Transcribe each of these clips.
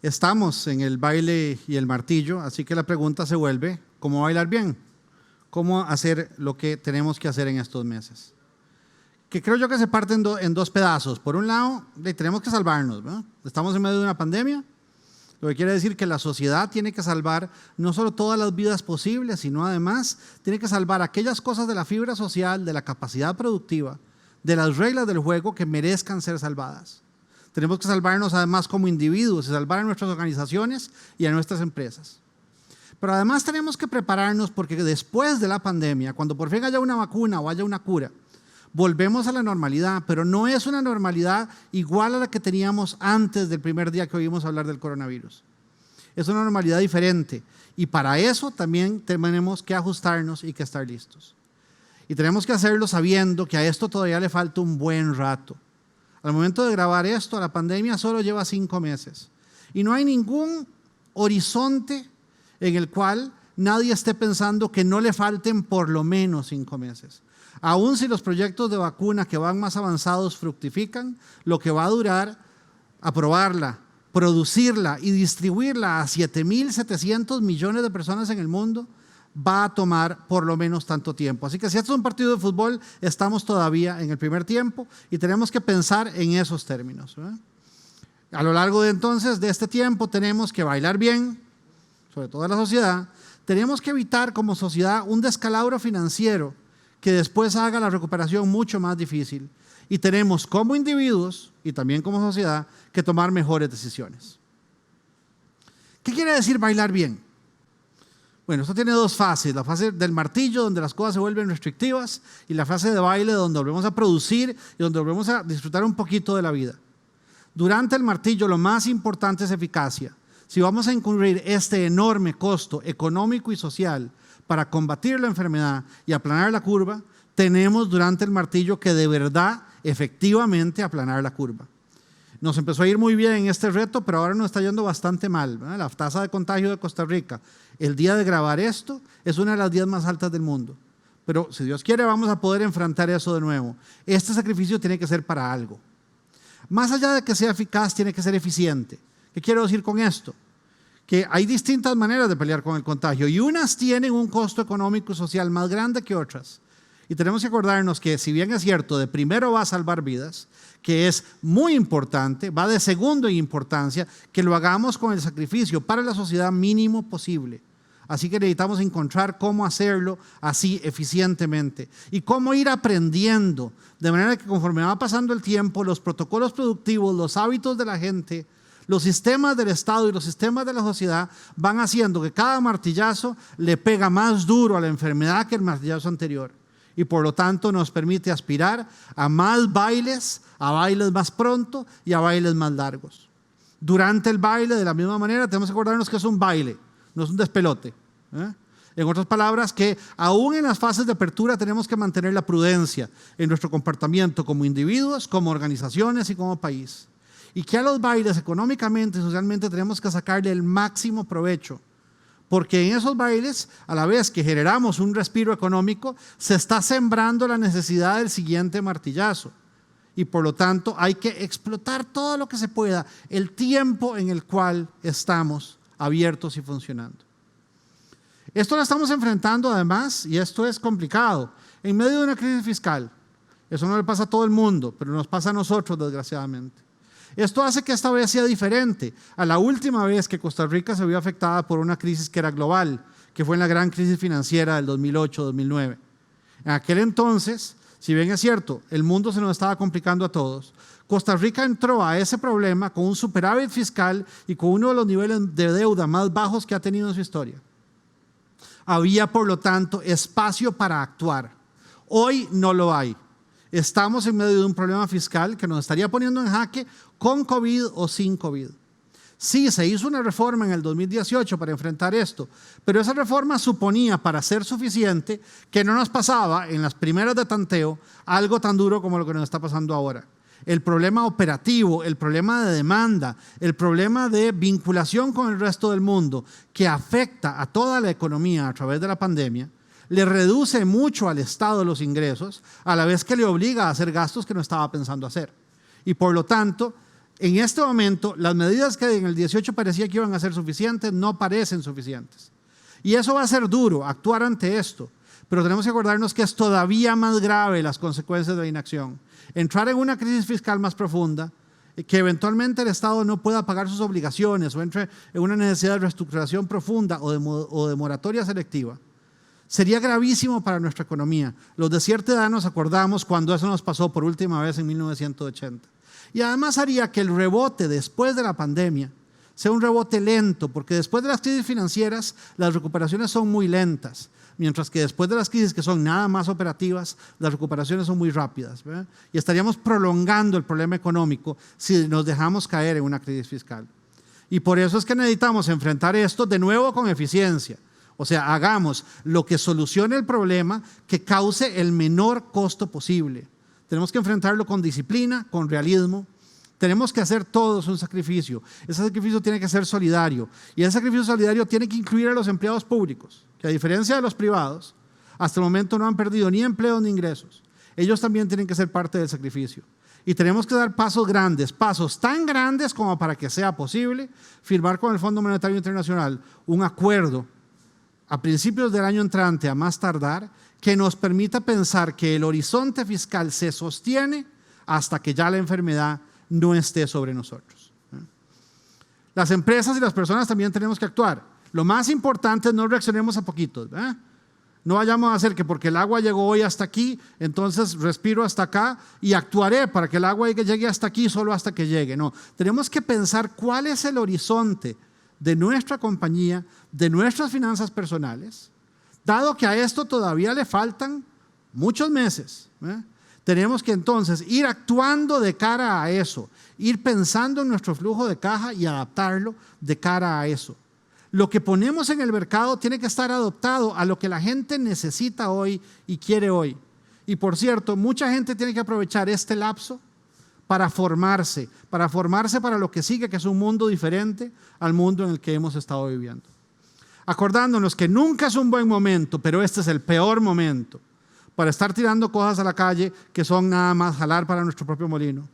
Estamos en el baile y el martillo, así que la pregunta se vuelve, ¿cómo bailar bien? ¿Cómo hacer lo que tenemos que hacer en estos meses? Que creo yo que se parte en dos pedazos. Por un lado, tenemos que salvarnos, ¿verdad? Estamos en medio de una pandemia, lo que quiere decir que la sociedad tiene que salvar no solo todas las vidas posibles, sino además tiene que salvar aquellas cosas de la fibra social, de la capacidad productiva, de las reglas del juego que merezcan ser salvadas. Tenemos que salvarnos además como individuos y salvar a nuestras organizaciones y a nuestras empresas. Pero además tenemos que prepararnos porque después de la pandemia, cuando por fin haya una vacuna o haya una cura, volvemos a la normalidad, pero no es una normalidad igual a la que teníamos antes del primer día que oímos hablar del coronavirus. Es una normalidad diferente y para eso también tenemos que ajustarnos y que estar listos. Y tenemos que hacerlo sabiendo que a esto todavía le falta un buen rato. Al momento de grabar esto, la pandemia solo lleva 5 meses y no hay ningún horizonte en el cual nadie esté pensando que no le falten por lo menos 5 meses. Aún si los proyectos de vacuna que van más avanzados fructifican, lo que va a durar aprobarla, producirla y distribuirla a 7.700 millones de personas en el mundo va a tomar por lo menos tanto tiempo. Así que si esto es un partido de fútbol, estamos todavía en el primer tiempo y tenemos que pensar en esos términos, ¿verdad? A lo largo de entonces de este tiempo tenemos que bailar bien, sobre todo la sociedad. Tenemos que evitar como sociedad un descalabro financiero que después haga la recuperación mucho más difícil. Y tenemos como individuos y también como sociedad que tomar mejores decisiones. ¿Qué quiere decir bailar bien? Bueno, esto tiene dos fases, la fase del martillo donde las cosas se vuelven restrictivas y la fase de baile donde volvemos a producir y donde volvemos a disfrutar un poquito de la vida. Durante el martillo lo más importante es eficacia. Si vamos a incurrir este enorme costo económico y social para combatir la enfermedad y aplanar la curva, tenemos durante el martillo que de verdad, efectivamente, aplanar la curva. Nos empezó a ir muy bien en este reto, pero ahora nos está yendo bastante mal, ¿verdad? La tasa de contagio de Costa Rica, el día de grabar esto, es una de las 10 más altas del mundo. Pero si Dios quiere, vamos a poder enfrentar eso de nuevo. Este sacrificio tiene que ser para algo. Más allá de que sea eficaz, tiene que ser eficiente. ¿Qué quiero decir con esto? Que hay distintas maneras de pelear con el contagio y unas tienen un costo económico y social más grande que otras. Y tenemos que acordarnos que si bien es cierto, de primero va a salvar vidas, que es muy importante, va de segundo en importancia, que lo hagamos con el sacrificio para la sociedad mínimo posible. Así que necesitamos encontrar cómo hacerlo así eficientemente y cómo ir aprendiendo, de manera que conforme va pasando el tiempo, los protocolos productivos, los hábitos de la gente, los sistemas del Estado y los sistemas de la sociedad van haciendo que cada martillazo le pega más duro a la enfermedad que el martillazo anterior. Y por lo tanto nos permite aspirar a más bailes, a bailes más pronto y a bailes más largos. Durante el baile, de la misma manera, tenemos que acordarnos que es un baile, no es un despelote. En otras palabras, que aún en las fases de apertura tenemos que mantener la prudencia en nuestro comportamiento como individuos, como organizaciones y como país. Y que a los bailes económicamente y socialmente tenemos que sacarle el máximo provecho. Porque en esos bailes, a la vez que generamos un respiro económico, se está sembrando la necesidad del siguiente martillazo. Y por lo tanto hay que explotar todo lo que se pueda, el tiempo en el cual estamos abiertos y funcionando. Esto lo estamos enfrentando además, y esto es complicado, en medio de una crisis fiscal. Eso no le pasa a todo el mundo, pero nos pasa a nosotros desgraciadamente. Esto hace que esta vez sea diferente a la última vez que Costa Rica se vio afectada por una crisis que era global, que fue en la gran crisis financiera del 2008-2009. En aquel entonces, si bien es cierto, el mundo se nos estaba complicando a todos, Costa Rica entró a ese problema con un superávit fiscal y con uno de los niveles de deuda más bajos que ha tenido en su historia. Había, por lo tanto, espacio para actuar. Hoy no lo hay. Estamos en medio de un problema fiscal que nos estaría poniendo en jaque con COVID o sin COVID. Sí, se hizo una reforma en el 2018 para enfrentar esto, pero esa reforma suponía, para ser suficiente, que no nos pasaba en las primeras de tanteo algo tan duro como lo que nos está pasando ahora. El problema operativo, el problema de demanda, el problema de vinculación con el resto del mundo que afecta a toda la economía a través de la pandemia, le reduce mucho al Estado los ingresos, a la vez que le obliga a hacer gastos que no estaba pensando hacer. Y por lo tanto, En este momento, las medidas que en el 18 parecía que iban a ser suficientes, no parecen suficientes. Y eso va a ser duro, actuar ante esto. Pero tenemos que acordarnos que es todavía más grave las consecuencias de la inacción. Entrar en una crisis fiscal más profunda, que eventualmente el Estado no pueda pagar sus obligaciones o entre en una necesidad de reestructuración profunda o de moratoria selectiva, sería gravísimo para nuestra economía. Los de cierta edad nos acordamos cuando eso nos pasó por última vez en 1980. Y además haría que el rebote después de la pandemia sea un rebote lento, porque después de las crisis financieras las recuperaciones son muy lentas, mientras que después de las crisis que son nada más operativas, las recuperaciones son muy rápidas, ¿verdad? Y estaríamos prolongando el problema económico si nos dejamos caer en una crisis fiscal. Y por eso es que necesitamos enfrentar esto de nuevo con eficiencia. O sea, hagamos lo que solucione el problema que cause el menor costo posible. Tenemos que enfrentarlo con disciplina, con realismo. Tenemos que hacer todos un sacrificio. Ese sacrificio tiene que ser solidario. Y ese sacrificio solidario tiene que incluir a los empleados públicos, que a diferencia de los privados, hasta el momento no han perdido ni empleos ni ingresos. Ellos también tienen que ser parte del sacrificio. Y tenemos que dar pasos grandes, pasos tan grandes como para que sea posible firmar con el Fondo Monetario Internacional un acuerdo a principios del año entrante, a más tardar, que nos permita pensar que el horizonte fiscal se sostiene hasta que ya la enfermedad no esté sobre nosotros. Las empresas y las personas también tenemos que actuar. Lo más importante es no reaccionemos a poquitos. No vayamos a hacer que porque el agua llegó hoy hasta aquí, entonces respiro hasta acá y actuaré para que el agua llegue hasta aquí solo hasta que llegue. No, tenemos que pensar cuál es el horizonte de nuestra compañía, de nuestras finanzas personales, dado que a esto todavía le faltan muchos meses. Tenemos que entonces ir actuando de cara a eso, ir pensando en nuestro flujo de caja y adaptarlo de cara a eso. Lo que ponemos en el mercado tiene que estar adaptado a lo que la gente necesita hoy y quiere hoy. Y por cierto, mucha gente tiene que aprovechar este lapso para formarse para lo que sigue, que es un mundo diferente al mundo en el que hemos estado viviendo. Acordándonos que nunca es un buen momento, pero este es el peor momento para estar tirando cosas a la calle que son nada más jalar para nuestro propio molino,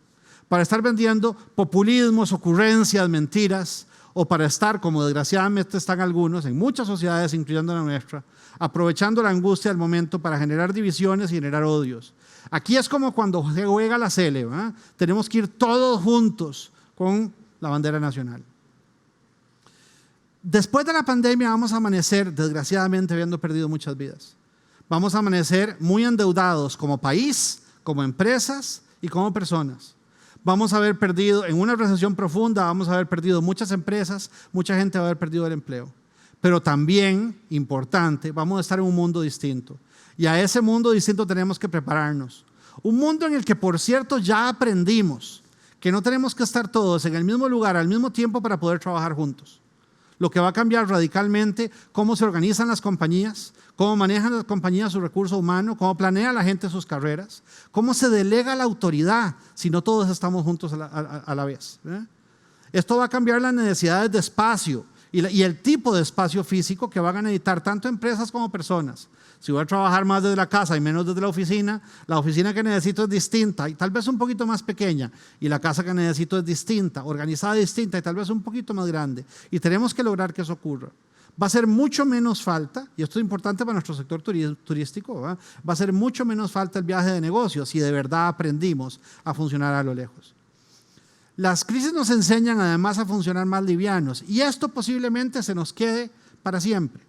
para estar vendiendo populismos, ocurrencias, mentiras, o para estar, como desgraciadamente están algunos, en muchas sociedades, incluyendo la nuestra, aprovechando la angustia del momento para generar divisiones y generar odios. Aquí es como cuando se juega la Sele, ¿verdad? Tenemos que ir todos juntos con la bandera nacional. Después de la pandemia vamos a amanecer, desgraciadamente, habiendo perdido muchas vidas. Vamos a amanecer muy endeudados como país, como empresas y como personas. Vamos a haber perdido, en una recesión profunda, vamos a haber perdido muchas empresas, mucha gente va a haber perdido el empleo. Pero también, importante, vamos a estar en un mundo distinto. Y a ese mundo distinto tenemos que prepararnos. Un mundo en el que, por cierto, ya aprendimos que no tenemos que estar todos en el mismo lugar al mismo tiempo para poder trabajar juntos. Lo que va a cambiar radicalmente cómo se organizan las compañías, cómo manejan las compañías su recurso humano, cómo planea la gente sus carreras, cómo se delega la autoridad si no todos estamos juntos a la vez. Esto va a cambiar las necesidades de espacio y el tipo de espacio físico que van a necesitar tanto empresas como personas. Si voy a trabajar más desde la casa y menos desde la oficina que necesito es distinta y tal vez un poquito más pequeña, y la casa que necesito es distinta, organizada distinta y tal vez un poquito más grande. Y tenemos que lograr que eso ocurra. Va a ser mucho menos falta, y esto es importante para nuestro sector turístico, va a ser mucho menos falta el viaje de negocios si de verdad aprendimos a funcionar a lo lejos. Las crisis nos enseñan además a funcionar más livianos, y esto posiblemente se nos quede para siempre.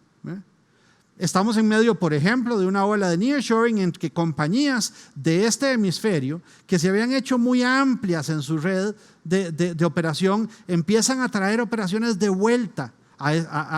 Estamos en medio, por ejemplo, de una ola de nearshoring en que compañías de este hemisferio que se habían hecho muy amplias en su red de operación empiezan a traer operaciones de vuelta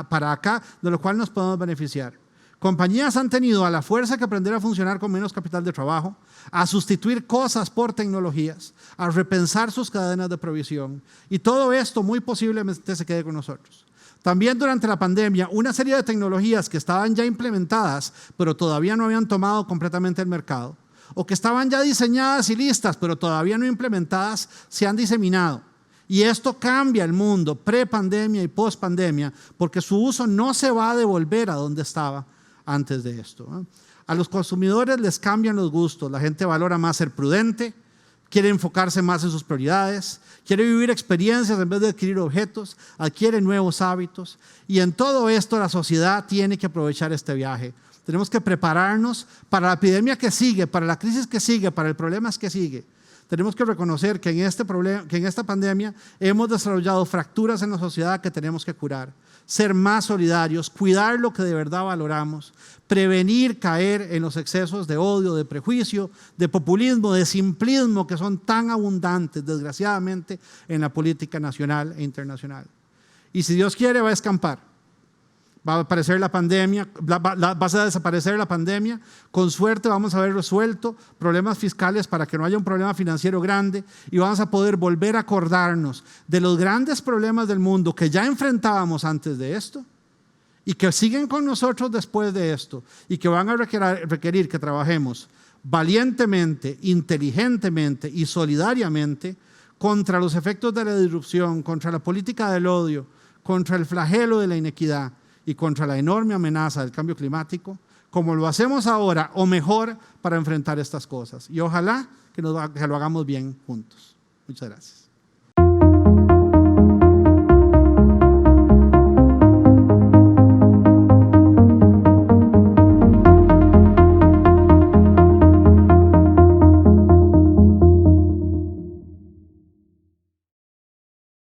para acá, de lo cual nos podemos beneficiar. Compañías han tenido a la fuerza que aprender a funcionar con menos capital de trabajo, a sustituir cosas por tecnologías, a repensar sus cadenas de provisión, y todo esto muy posiblemente se quede con nosotros. También durante la pandemia, una serie de tecnologías que estaban ya implementadas, pero todavía no habían tomado completamente el mercado, o que estaban ya diseñadas y listas, pero todavía no implementadas, se han diseminado. Y esto cambia el mundo pre-pandemia y post-pandemia, porque su uso no se va a devolver a donde estaba antes de esto. A los consumidores les cambian los gustos, la gente valora más ser prudente quiere enfocarse más en sus prioridades, quiere vivir experiencias en vez de adquirir objetos, adquiere nuevos hábitos. Y en todo esto la sociedad tiene que aprovechar este viaje. Tenemos que prepararnos para la epidemia que sigue, para la crisis que sigue, para el problema que sigue. Tenemos que reconocer que en esta pandemia hemos desarrollado fracturas en la sociedad que tenemos que curar. Ser más solidarios, cuidar lo que de verdad valoramos, prevenir caer en los excesos de odio, de prejuicio, de populismo, de simplismo que son tan abundantes, desgraciadamente, en la política nacional e internacional. Y si Dios quiere, va a escampar. Va a aparecer la pandemia, va a desaparecer la pandemia. Con suerte vamos a haber resuelto problemas fiscales para que no haya un problema financiero grande y vamos a poder volver a acordarnos de los grandes problemas del mundo que ya enfrentábamos antes de esto y que siguen con nosotros después de esto y que van a requerir que trabajemos valientemente, inteligentemente y solidariamente contra los efectos de la disrupción, contra la política del odio, contra el flagelo de la inequidad y contra la enorme amenaza del cambio climático, como lo hacemos ahora o mejor para enfrentar estas cosas. Y ojalá que lo hagamos bien juntos. Muchas gracias.